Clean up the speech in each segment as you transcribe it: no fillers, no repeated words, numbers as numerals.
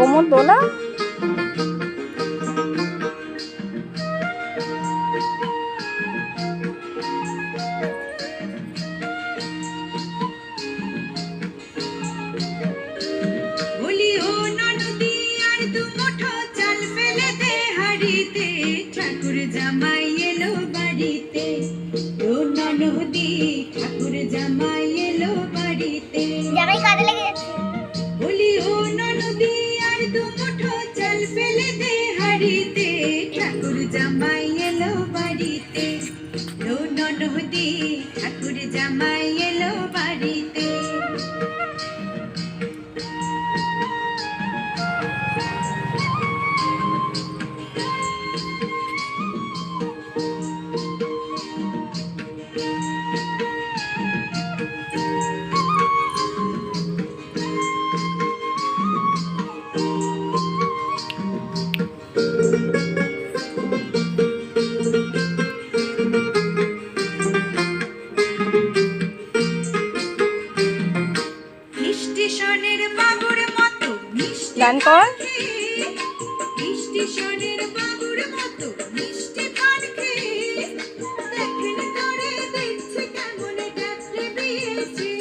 কোমর দোলা। ঠাকুর জামাই এলো বাড়িতে, ও ননদি ঠাকুর জামাই এলো বাড়িতে। জামাই কাজে লেগে যাচ্ছে। বলি ও ননদি আর দু মুঠো চাল ফেলে দে হাড়িতে, ঠাকুর জামাই এলো বাড়িতে, ও ননদি ঠাকুর জামাই এলো বাড়িতে। স্টেশনের বাবুর মতো মিষ্টি গান কর। স্টেশনের বাবুর মতো মিষ্টি পান খেয়ে দেখেন করে দেখছে কেমন ড্যাপলে বিয়েছে,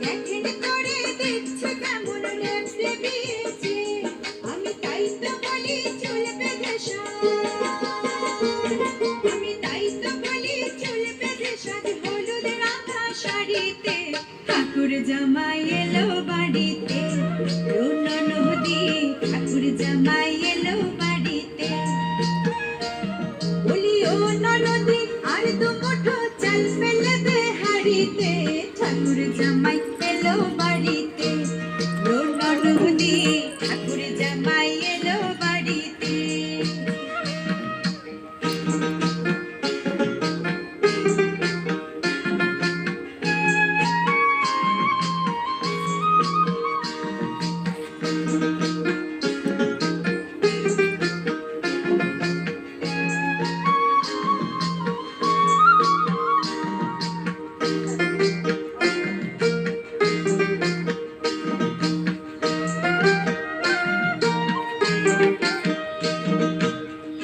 দেখেন করে দেখছে কেমন ড্যাপলে বিয়েছে। আমি তাই তো বলি চুল বেঁধে সাজ, আমি তাই তো বলি চুল বেঁধে সাজ হলুদ রাঙা শাড়িতে, ঠাকুর জামাই এলো বাড়িতে, ও ননদি ঠাকুর জামাই এলো বাড়িতে। বলি ও ননদি আর দু মুঠো চাল ফেলে দে হাড়িতে, ঠাকুর জামাই এলো বাড়িতে, ও ননদি ঠাকুর জামাই এলো বাড়িতে।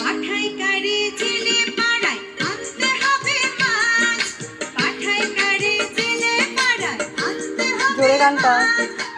পাঠাই কারে জেলে পাড়ায় আনতে হবে মাছ, পাঠাই কারে জেলে পাড়ায় আনতে হবে জোরে গান কর। মাছ।